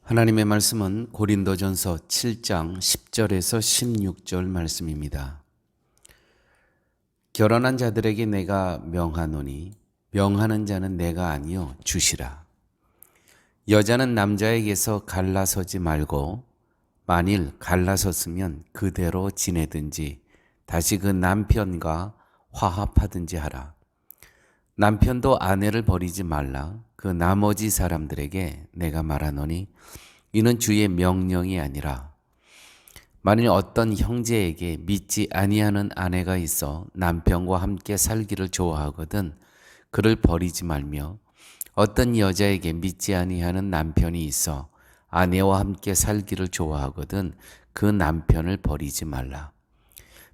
하나님의 말씀은 고린도전서 7장 10절에서 16절 말씀입니다. 결혼한 자들에게 내가 명하노니 명하는 자는 내가 아니요 주시라. 여자는 남자에게서 갈라서지 말고 만일 갈라섰으면 그대로 지내든지 다시 그 남편과 화합하든지 하라. 남편도 아내를 버리지 말라. 그 나머지 사람들에게 내가 말하노니 이는 주의 명령이 아니라 만일 어떤 형제에게 믿지 아니하는 아내가 있어 남편과 함께 살기를 좋아하거든 그를 버리지 말며 어떤 여자에게 믿지 아니하는 남편이 있어 아내와 함께 살기를 좋아하거든 그 남편을 버리지 말라.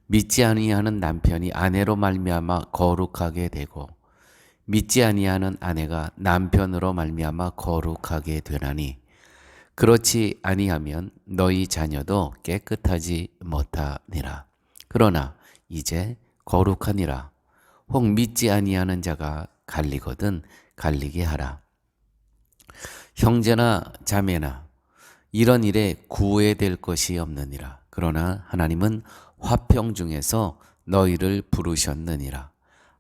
믿지 아니하는 남편이 아내로 말미암아 거룩하게 되고 믿지 아니하는 아내가 남편으로 말미암아 거룩하게 되나니 그렇지 아니하면 너희 자녀도 깨끗하지 못하니라. 그러나 이제 거룩하니라. 혹 믿지 아니하는 자가 갈리거든 갈리게 하라. 형제나 자매나 이런 일에 구애될 것이 없느니라. 그러나 하나님은 화평 중에서 너희를 부르셨느니라.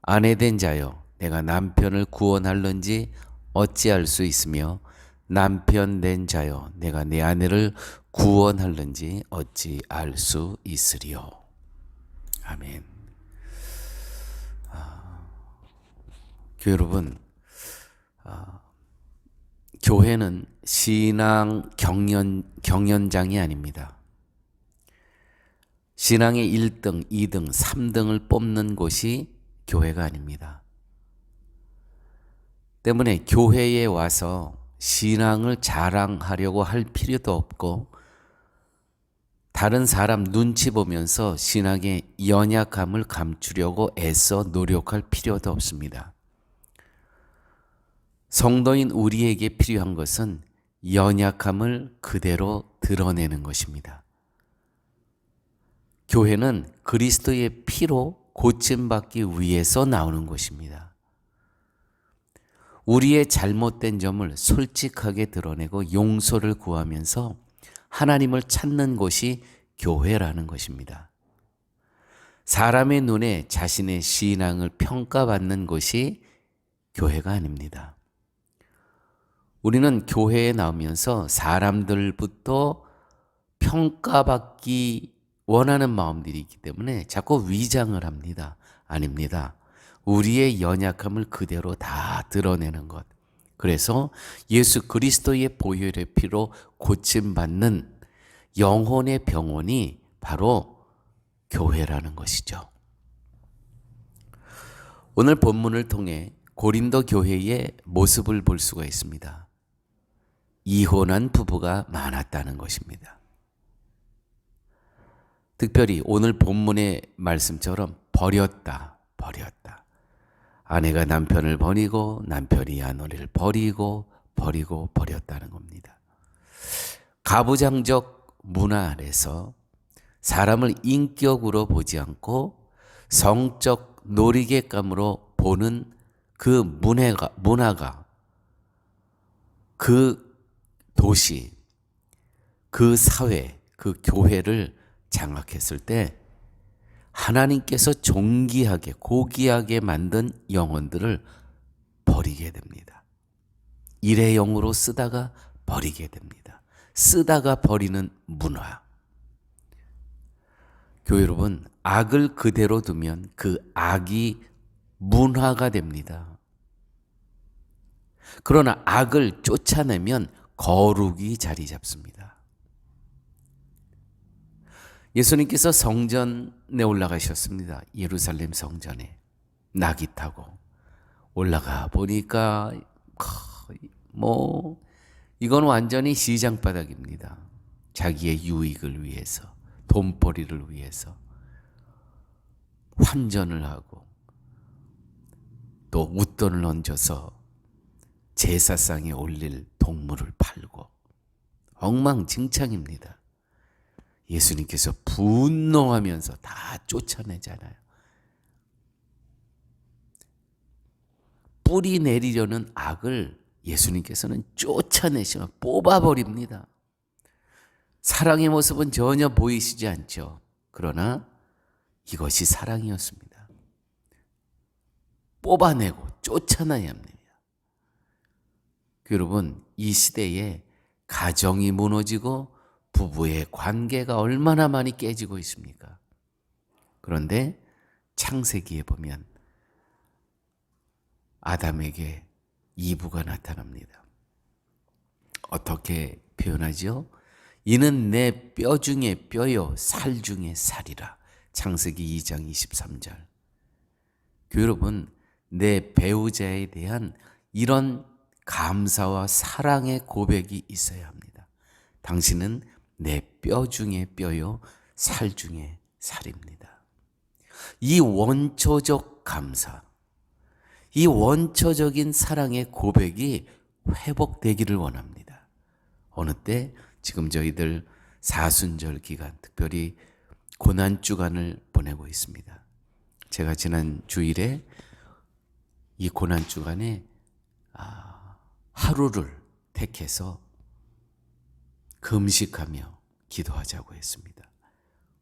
아내된 자여 내가 남편을 구원할는지 어찌할 수 있으며 남편 된 자여 내가 내 아내를 구원할는지 어찌알 수 있으리요. 아멘. 교회 여러분, 교회는 신앙 경연장이 아닙니다. 신앙의 1등, 2등, 3등을 뽑는 곳이 교회가 아닙니다. 때문에 교회에 와서 신앙을 자랑하려고 할 필요도 없고 다른 사람 눈치 보면서 신앙의 연약함을 감추려고 애써 노력할 필요도 없습니다. 성도인 우리에게 필요한 것은 연약함을 그대로 드러내는 것입니다. 교회는 그리스도의 피로 고침받기 위해서 나오는 것입니다. 우리의 잘못된 점을 솔직하게 드러내고 용서를 구하면서 하나님을 찾는 곳이 교회라는 것입니다. 사람의 눈에 자신의 신앙을 평가받는 곳이 교회가 아닙니다. 우리는 교회에 나오면서 사람들부터 평가받기 원하는 마음들이 있기 때문에 자꾸 위장을 합니다. 아닙니다. 우리의 연약함을 그대로 다 드러내는 것. 그래서 예수 그리스도의 보혈의 피로 고침받는 영혼의 병원이 바로 교회라는 것이죠. 오늘 본문을 통해 고린도 교회의 모습을 볼 수가 있습니다. 이혼한 부부가 많았다는 것입니다. 특별히 오늘 본문의 말씀처럼 버렸다. 아내가 남편을 버리고 남편이 아내를 버리고 버렸다는 겁니다. 가부장적 문화 아래서 사람을 인격으로 보지 않고 성적 놀이개감으로 보는 그 문화가 그 도시, 그 사회, 그 교회를 장악했을 때 하나님께서 존귀하게 고귀하게 만든 영혼들을 버리게 됩니다. 일회용으로 쓰다가 버리게 됩니다. 쓰다가 버리는 문화. 교회 여러분, 악을 그대로 두면 그 악이 문화가 됩니다. 그러나 악을 쫓아내면 거룩이 자리 잡습니다. 예수님께서 성전에 올라가셨습니다. 예루살렘 성전에 나귀 타고 올라가 보니까 이건 완전히 시장바닥입니다. 자기의 유익을 위해서, 돈벌이를 위해서 환전을 하고 또 웃돈을 얹어서 제사상에 올릴 동물을 팔고 엉망진창입니다. 예수님께서 분노하면서 다 쫓아내잖아요. 뿌리 내리려는 악을 예수님께서는 쫓아내시면 뽑아버립니다. 사랑의 모습은 전혀 보이시지 않죠. 그러나 이것이 사랑이었습니다. 뽑아내고 쫓아내야 합니다. 여러분, 이 시대에 가정이 무너지고 부부의 관계가 얼마나 많이 깨지고 있습니까? 그런데 창세기에 보면 아담에게 이브가 나타납니다. 어떻게 표현하죠? 이는 내 뼈 중에 뼈요 살 중에 살이라. 창세기 2장 23절. 여러분, 내 배우자에 대한 이런 감사와 사랑의 고백이 있어야 합니다. 당신은 내 뼈 중에 뼈요 살 중에 살입니다. 이 원초적 감사, 이 원초적인 사랑의 고백이 회복되기를 원합니다. 어느 때? 지금 저희들 사순절 기간, 특별히 고난주간을 보내고 있습니다. 제가 지난 주일에 이 고난주간에 하루를 택해서 금식하며 기도하자고 했습니다.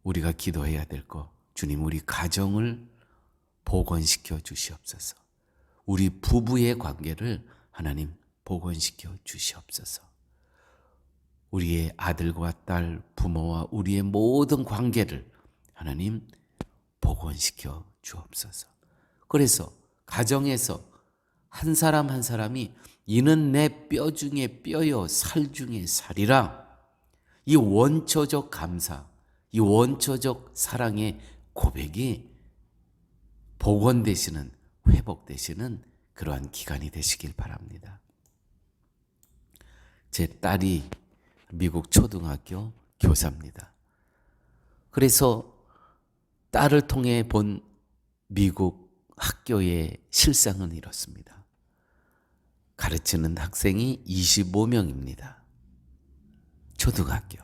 우리가 기도해야 될 거, 주님 우리 가정을 복원시켜 주시옵소서. 우리 부부의 관계를 하나님 복원시켜 주시옵소서. 우리의 아들과 딸, 부모와 우리의 모든 관계를 하나님 복원시켜 주옵소서. 그래서 가정에서 한 사람 한 사람이 이는 내 뼈 중에 뼈요 살 중에 살이라, 이 원초적 감사, 이 원초적 사랑의 고백이 복원되시는, 회복되시는 그러한 기간이 되시길 바랍니다. 제 딸이 미국 초등학교 교사입니다. 그래서 딸을 통해 본 미국 학교의 실상은 이렇습니다. 가르치는 학생이 25명입니다. 초등학교.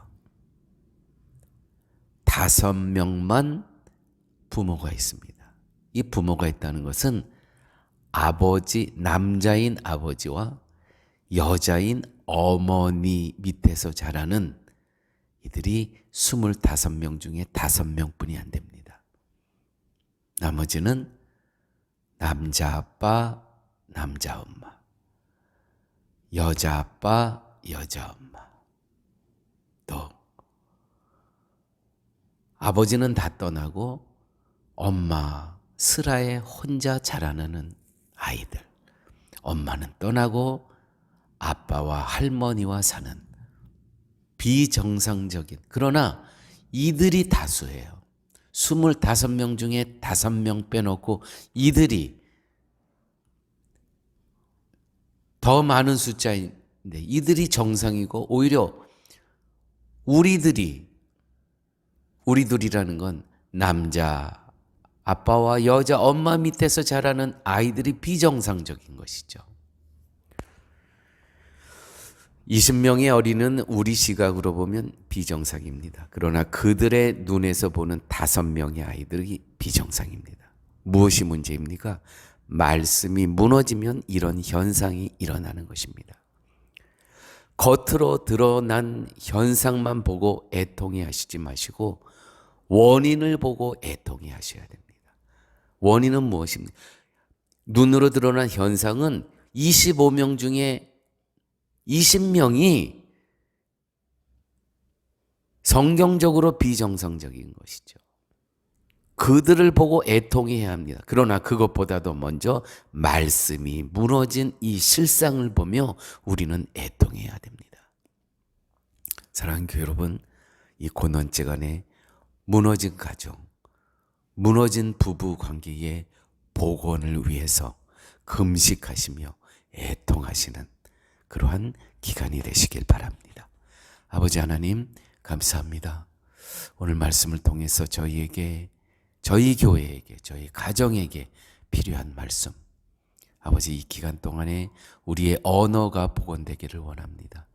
5명만 부모가 있습니다. 이 부모가 있다는 것은 아버지, 남자인 아버지와 여자인 어머니 밑에서 자라는 이들이 25명 중에 5명뿐이 안 됩니다. 나머지는 남자 아빠, 남자 엄마, 여자 아빠, 여자 엄마. 또 아버지는 다 떠나고 엄마 슬하에 혼자 자라나는 아이들. 엄마는 떠나고 아빠와 할머니와 사는 비정상적인, 그러나 이들이 다수예요. 25명 중에 5명 빼놓고 이들이 더 많은 숫자인데 이들이 정상이고, 오히려 우리들이라는 건 남자 아빠와 여자 엄마 밑에서 자라는 아이들이 비정상적인 것이죠. 20명의 어린은 우리 시각으로 보면 비정상입니다. 그러나 그들의 눈에서 보는 5명의 아이들이 비정상입니다. 무엇이 문제입니까? 말씀이 무너지면 이런 현상이 일어나는 것입니다. 겉으로 드러난 현상만 보고 애통해 하시지 마시고 원인을 보고 애통해 하셔야 됩니다. 원인은 무엇입니까? 눈으로 드러난 현상은 25명 중에 20명이 성경적으로 비정상적인 것이죠. 그들을 보고 애통해야 합니다. 그러나 그것보다도 먼저 말씀이 무너진 이 실상을 보며 우리는 애통해야 됩니다. 사랑하는 교회 여러분, 이 고난주간에 무너진 가정, 무너진 부부 관계의 복원을 위해서 금식하시며 애통하시는 그러한 기간이 되시길 바랍니다. 아버지 하나님 감사합니다. 오늘 말씀을 통해서 저희에게, 저희 교회에게, 저희 가정에게 필요한 말씀, 아버지 이 기간 동안에 우리의 언어가 복원되기를 원합니다.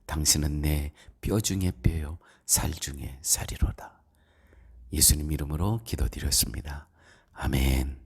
당신은 내 뼈 중에 뼈요 살 중에 살이로다. 예수님 이름으로 기도드렸습니다. 아멘.